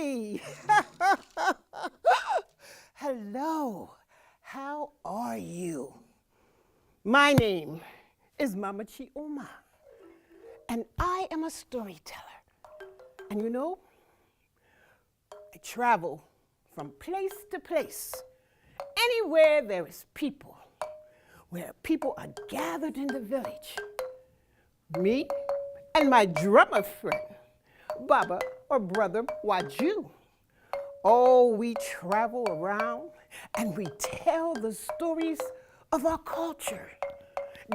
Hey! Hello, how are you? My name is Mama Chioma, and I am a storyteller. And you know, I travel from place to place, anywhere there is people, where people are gathered in the village. Me and my drummer friend, Baba or brother Waiju. Oh, we travel around and we tell the stories of our culture,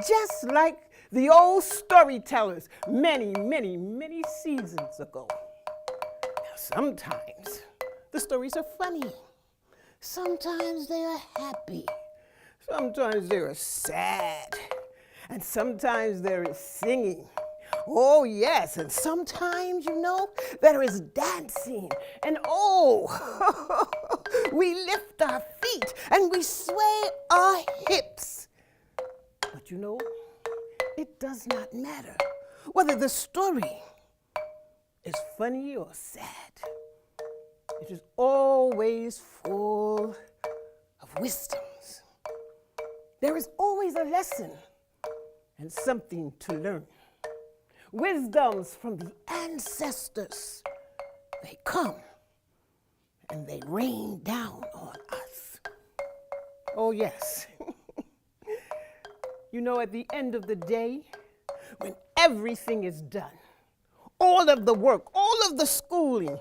just like the old storytellers many, many, many seasons ago. Now, sometimes the stories are funny. Sometimes they are happy. Sometimes they are sad. And sometimes there is singing. Oh, yes, and sometimes, you know, there is dancing. And oh, we lift our feet and we sway our hips. But you know, it does not matter whether the story is funny or sad. It is always full of wisdoms. There is always a lesson and something to learn. Wisdoms from the ancestors. They come and they rain down on us. Oh, yes. You know, at the end of the day, when everything is done, all of the work, all of the schooling,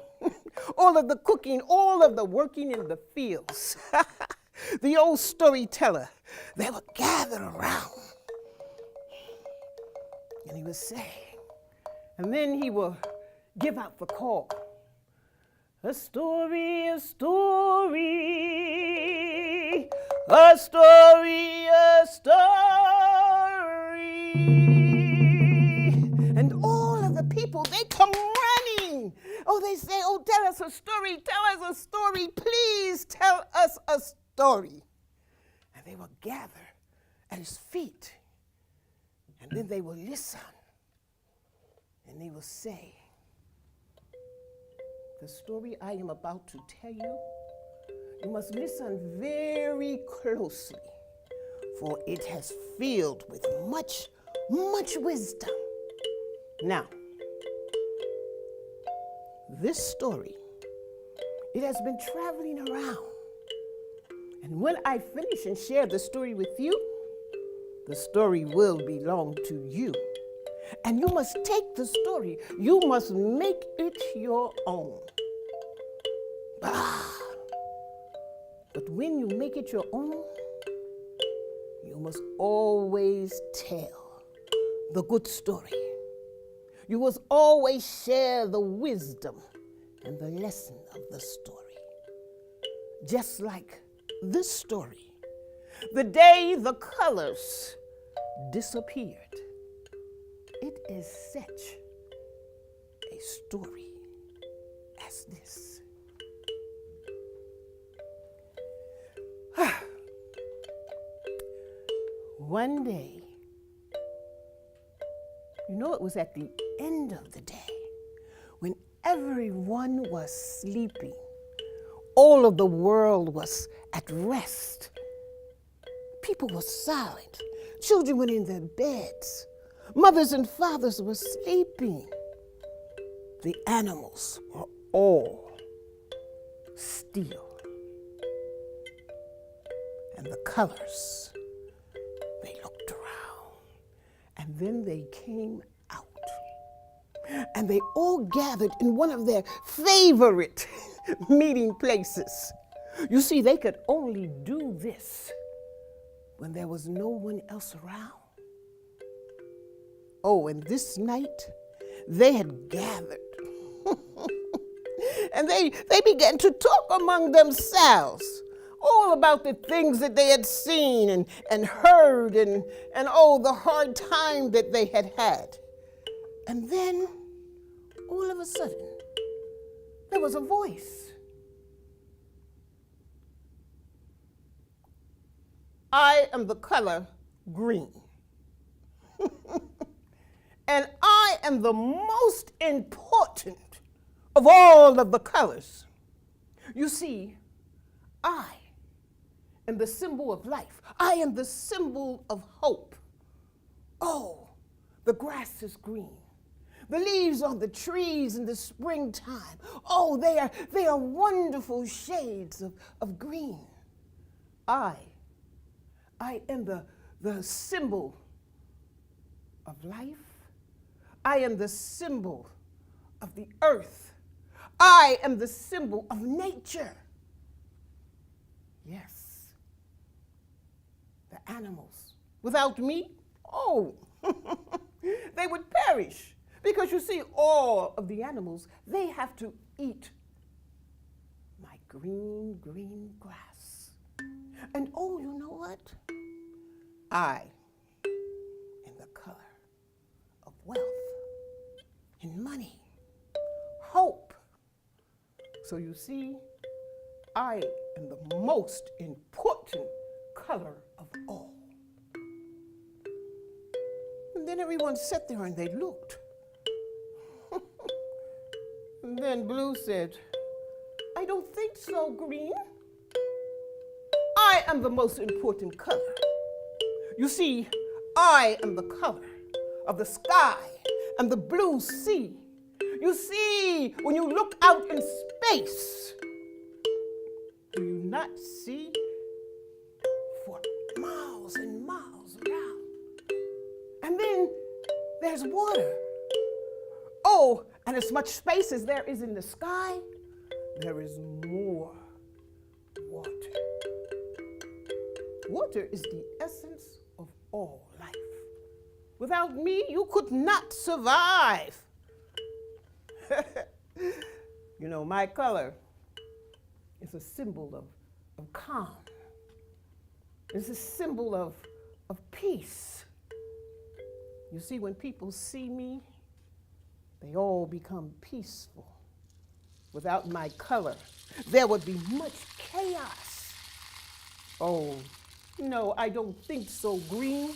all of the cooking, all of the working in the fields, the old storyteller, they would gather around. And he would say, and then he will give out the call. A story, a story, a story, a story. And all of the people, they come running. Oh, they say, oh, tell us a story, tell us a story, please tell us a story. And they will gather at his feet. And then they will listen. And they will say, the story I am about to tell you, you must listen very closely, for it has filled with much, much wisdom. Now, this story, it has been traveling around. And when I finish and share the story with you, the story will belong to you. And you must take the story, you must make it your own. But when you make it your own, you must always tell the good story. You must always share the wisdom and the lesson of the story. Just like this story, the day the colors disappeared. It is such a story as this. One day, you know, it was at the end of the day when everyone was sleeping. All of the world was at rest. People were silent. Children went in their beds. Mothers and fathers were sleeping. The animals were all still. And the colors, they looked around. And then they came out. And they all gathered in one of their favorite meeting places. You see, they could only do this when there was no one else around. Oh, and this night, they had gathered. And they began to talk among themselves, all about the things that they had seen and heard and oh, the hard time that they had had. And then, all of a sudden, there was a voice. I am the color green. And I am the most important of all of the colors. You see, I am the symbol of life. I am the symbol of hope. Oh, the grass is green. The leaves on the trees in the springtime. Oh, they are wonderful shades of green. I am the symbol of life. I am the symbol of the earth. I am the symbol of nature. Yes, the animals. Without me, oh, they would perish. Because you see, all of the animals, they have to eat my green, green grass. And oh, you know what? I am the color of wealth and money, hope. So you see, I am the most important color of all. And then everyone sat there and they looked. And then Blue said, I don't think so, Green. I am the most important color. You see, I am the color of the sky and the blue sea. You see, when you look out in space, do you not see for miles and miles around? And then there's water. Oh, and as much space as there is in the sky, there is more water. Water is the essence of all life. Without me, you could not survive. You know, my color is a symbol of calm. It's a symbol of peace. You see, when people see me, they all become peaceful. Without my color, there would be much chaos. Oh, no, I don't think so, Green.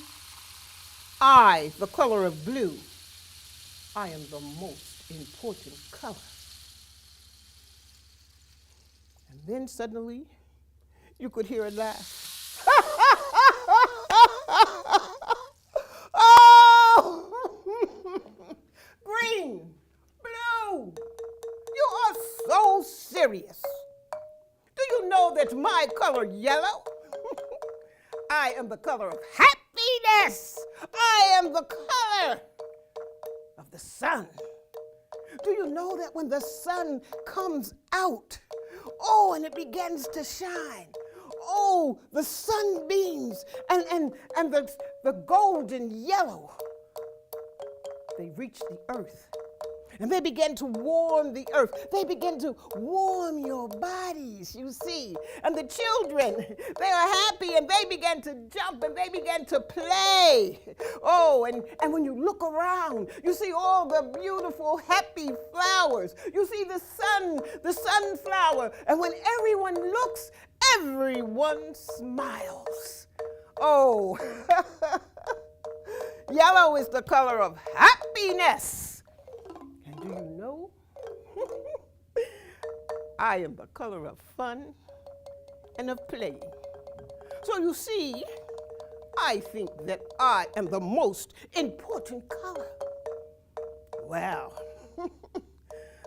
I, the color of blue, I am the most important color. And then suddenly, you could hear a laugh. Green, blue, you are so serious. Do you know that my color, yellow, I am the color of happiness. I am the color of the sun. Do you know that when the sun comes out, oh, and it begins to shine, oh, the sunbeams and the golden yellow, they reach the earth. And they begin to warm the earth. They begin to warm your bodies, you see. And the children, they are happy and they begin to jump and they begin to play. Oh, and when you look around, you see all the beautiful, happy flowers. You see the sunflower. And when everyone looks, everyone smiles. Oh, yellow is the color of happiness. Do you know? I am the color of fun and of play. So you see, I think that I am the most important color. Well,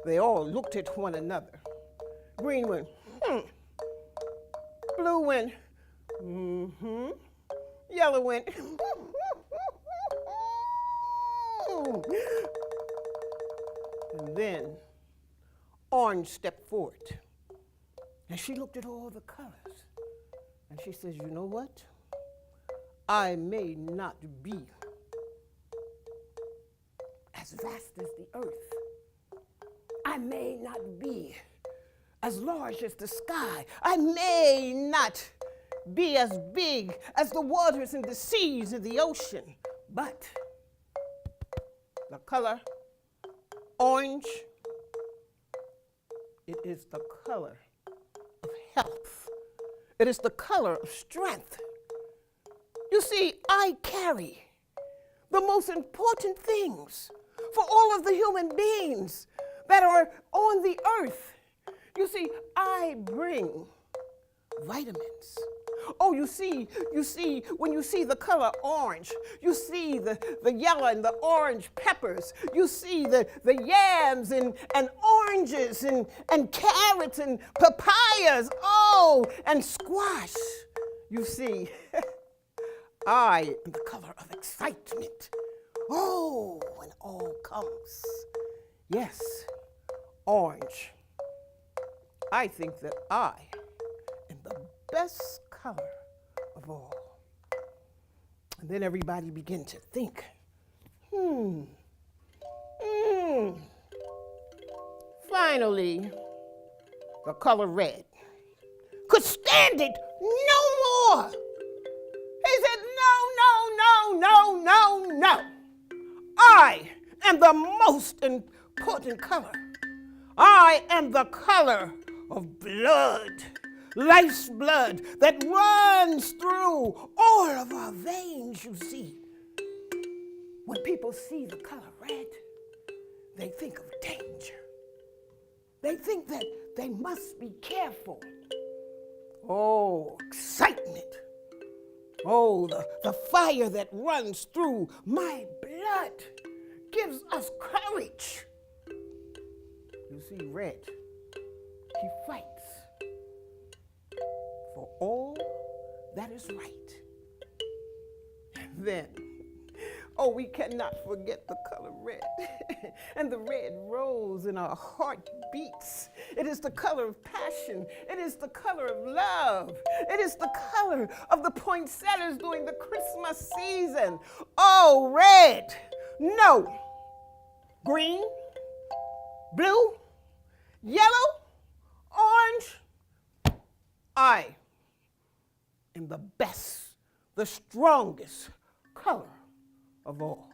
they all looked at one another. Green went, Blue went, Yellow went, And then Orange stepped forward. And she looked at all the colors. And she says, you know what? I may not be as vast as the earth. I may not be as large as the sky. I may not be as big as the waters and the seas and the ocean. But the color orange, it is the color of health. It is the color of strength. You see, I carry the most important things for all of the human beings. that are on the earth. You see, I bring vitamins. Oh, you see, when you see the color orange, you see the yellow and the orange peppers, you see the yams and oranges and carrots and papayas, oh, and squash. You see, I am the color of excitement. Oh, when all comes. Yes, orange. I think that I am the best color of all. And then everybody began to think, Finally, the color red could stand it no more. He said, no. I am the most important color. I am the color of blood. Life's blood that runs through all of our veins, you see. When people see the color red, they think of danger. They think that they must be careful. Oh, excitement. Oh, the fire that runs through my blood gives us courage. You see, red, he fights for all that is right. And then, we cannot forget the color red. And the red rose in our heart beats. It is the color of passion. It is the color of love. It is the color of the poinsettias during the Christmas season. Oh, red. No. Green, blue, yellow, orange. I am the best, the strongest color of all.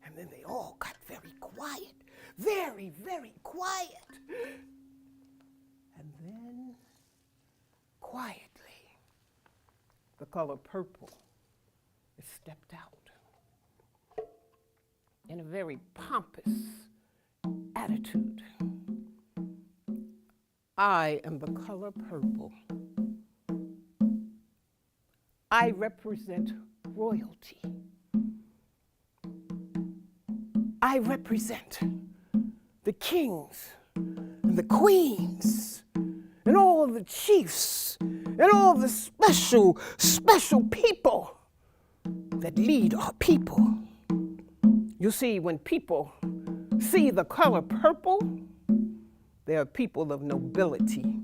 And then they all got very quiet, very, very quiet. And then, quietly, the color purple stepped out in a very pompous attitude. I am the color purple. I represent royalty. I represent the kings and the queens and all the chiefs and all the special people that lead our people. You see, when people see the color purple, they are people of nobility.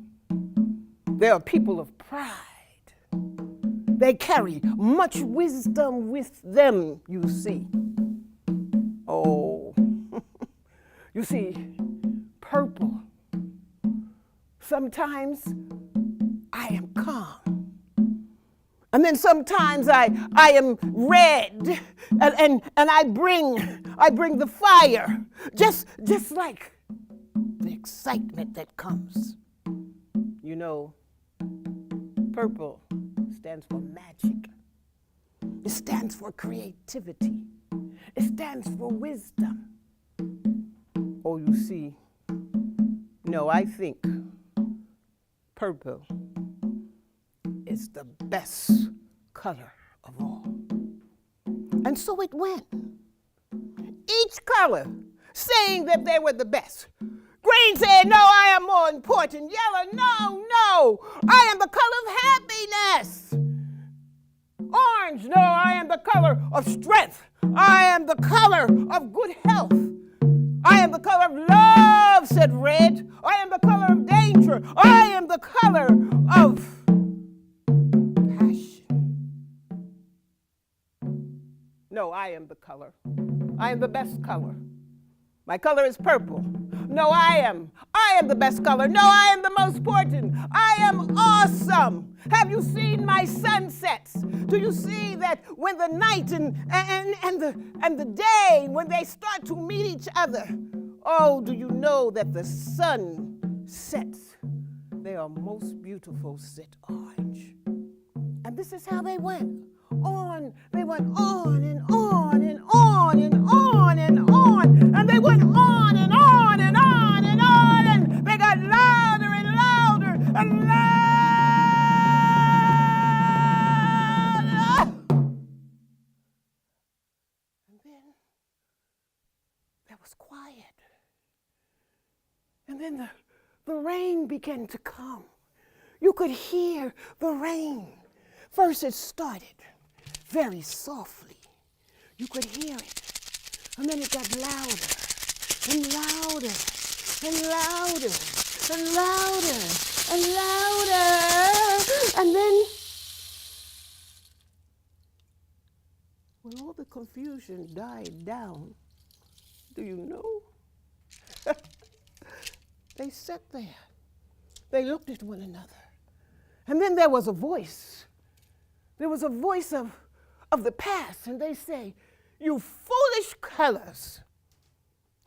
They are people of pride. They carry much wisdom with them, you see. Oh, you see, purple. Sometimes I am calm. And then sometimes I am red and I bring the fire, just like the excitement that comes. You know, purple stands for magic. It stands for creativity. It stands for wisdom. Oh, you see, no, I think purple is the best color of all. And so it went. Each color saying that they were the best. Green said, no, I am more important. Yellow, no, I am the color of happiness. Orange, no, I am the color of strength. I am the color of good health. I am the color of love, said red. I am the color of danger. I am the color of passion. No, I am the color. I am the best color. My color is purple. No, I am the best color. No, I am the most important. I am awesome. Have you seen my sunsets? Do you see that when the night and the day, when they start to meet each other, oh, do you know that the sun sets? They are most beautiful, set orange. And this is how they went on. They went on and on and on and on and on. And they went on and on and then the rain began to come. You could hear the rain. First it started very softly. You could hear it. And then it got louder and louder and louder and louder and louder. And then when all the confusion died down, do you know? They sat there. They looked at one another. And then there was a voice. There was a voice of the past, and they say, "You foolish colors,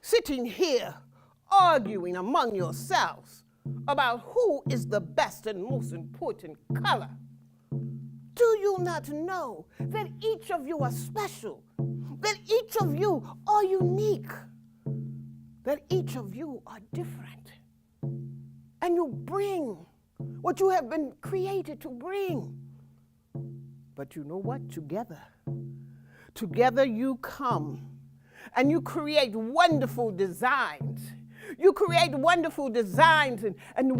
sitting here arguing among yourselves about who is the best and most important color. Do you not know that each of you are special, that each of you are unique, that each of you are different, and you bring what you have been created to bring? But you know what? Together you come and you create wonderful designs. You create wonderful designs and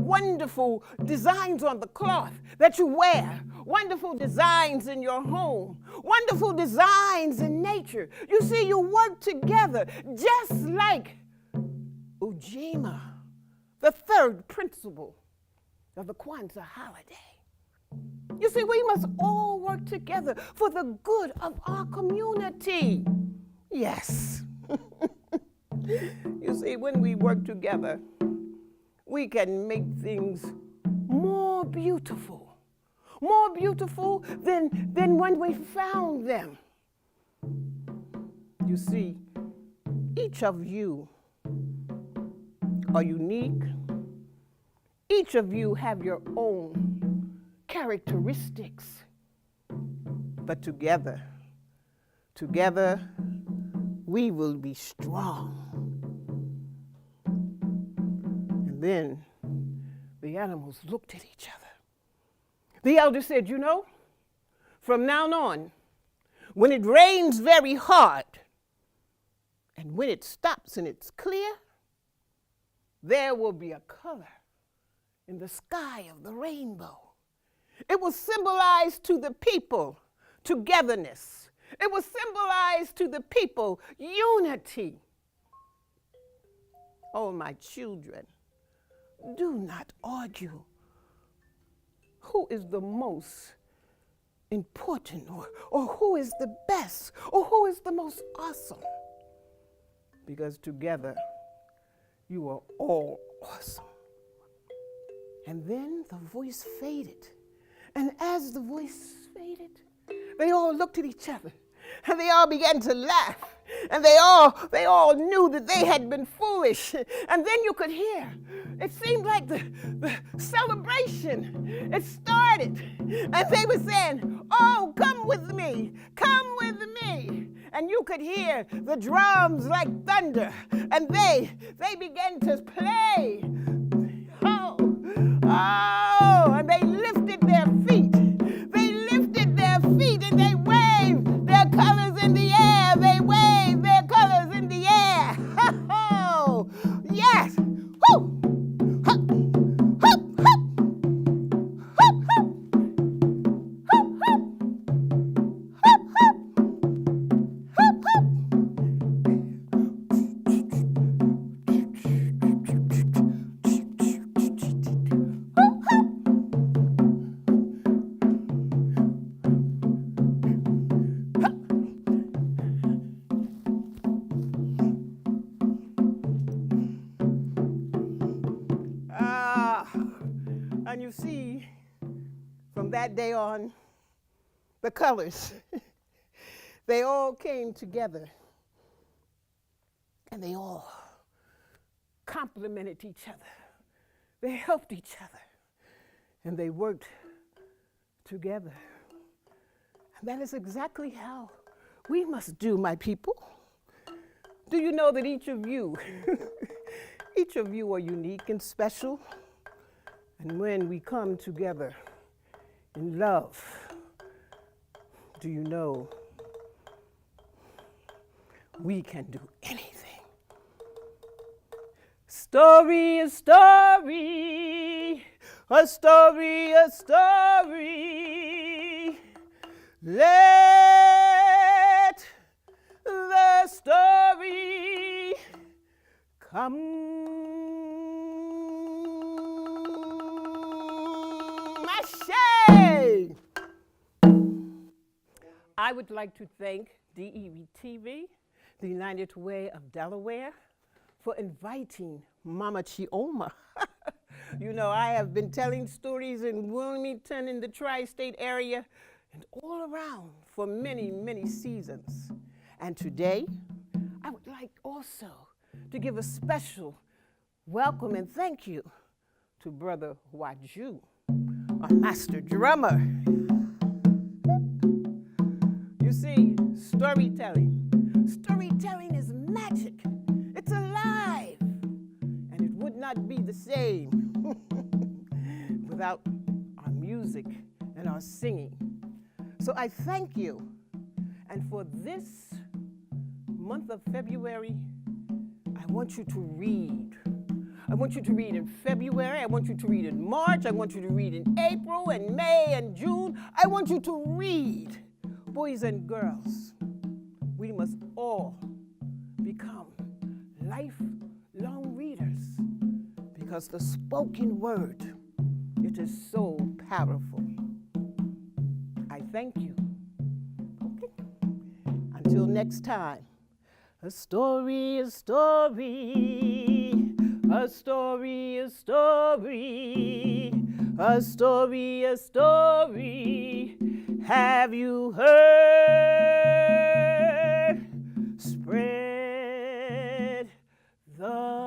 wonderful designs on the cloth that you wear, wonderful designs in your home, wonderful designs in nature. You see, you work together just like Chioma, the third principle of the Kwanzaa holiday. You see, we must all work together for the good of our community. Yes. You see, when we work together, we can make things more beautiful than when we found them. You see, each of you are unique. Each of you have your own characteristics. But together, we will be strong. And then the animals looked at each other. The elder said, "You know, from now on, when it rains very hard, and when it stops and it's clear, there will be a color in the sky of the rainbow. It will symbolize to the people togetherness. It will symbolize to the people unity." Oh, my children, do not argue who is the most important or who is the best or who is the most awesome. Because together, you are all awesome. And then the voice faded. And as the voice faded, they all looked at each other and they all began to laugh. And they all knew that they had been foolish. And then you could hear, it seemed like the celebration, it started. And they were saying, "Oh, come with me, come with me." And you could hear the drums like thunder. And they began to play. Oh, and they lifted their feet. They lifted their feet and they waved their colors in the air. They waved their colors in the air. Oh, yes. Woo! Hup, hup, hup. Hup, hup. Hup, hup. Hup, hup. Hup, hup. And you see, from that day on, the colors, they all came together and they all complimented each other. They helped each other and they worked together. And that is exactly how we must do, my people. Do you know that each of you, each of you are unique and special? And when we come together in love, do you know we can do anything? story, a story, a story, a story. Let the story come. Ashe! I would like to thank DETV, the United Way of Delaware, for inviting Mama Chioma. You know, I have been telling stories in Wilmington, in the tri-state area, and all around for many, many seasons. And today, I would like also to give a special welcome and thank you to Brother Waiju, our master drummer. You see, storytelling is magic. It's alive, and it would not be the same without our music and our singing. So I thank you. And for this month of February, I want you to read. I want you to read in February. I want you to read in March. I want you to read in April and May and June. I want you to read. Boys and girls, we must all become lifelong readers because the spoken word, it is so powerful. I thank you. Okay. Until next time, a story, a story, a story, a story, a story, a story. Have you heard? Spread the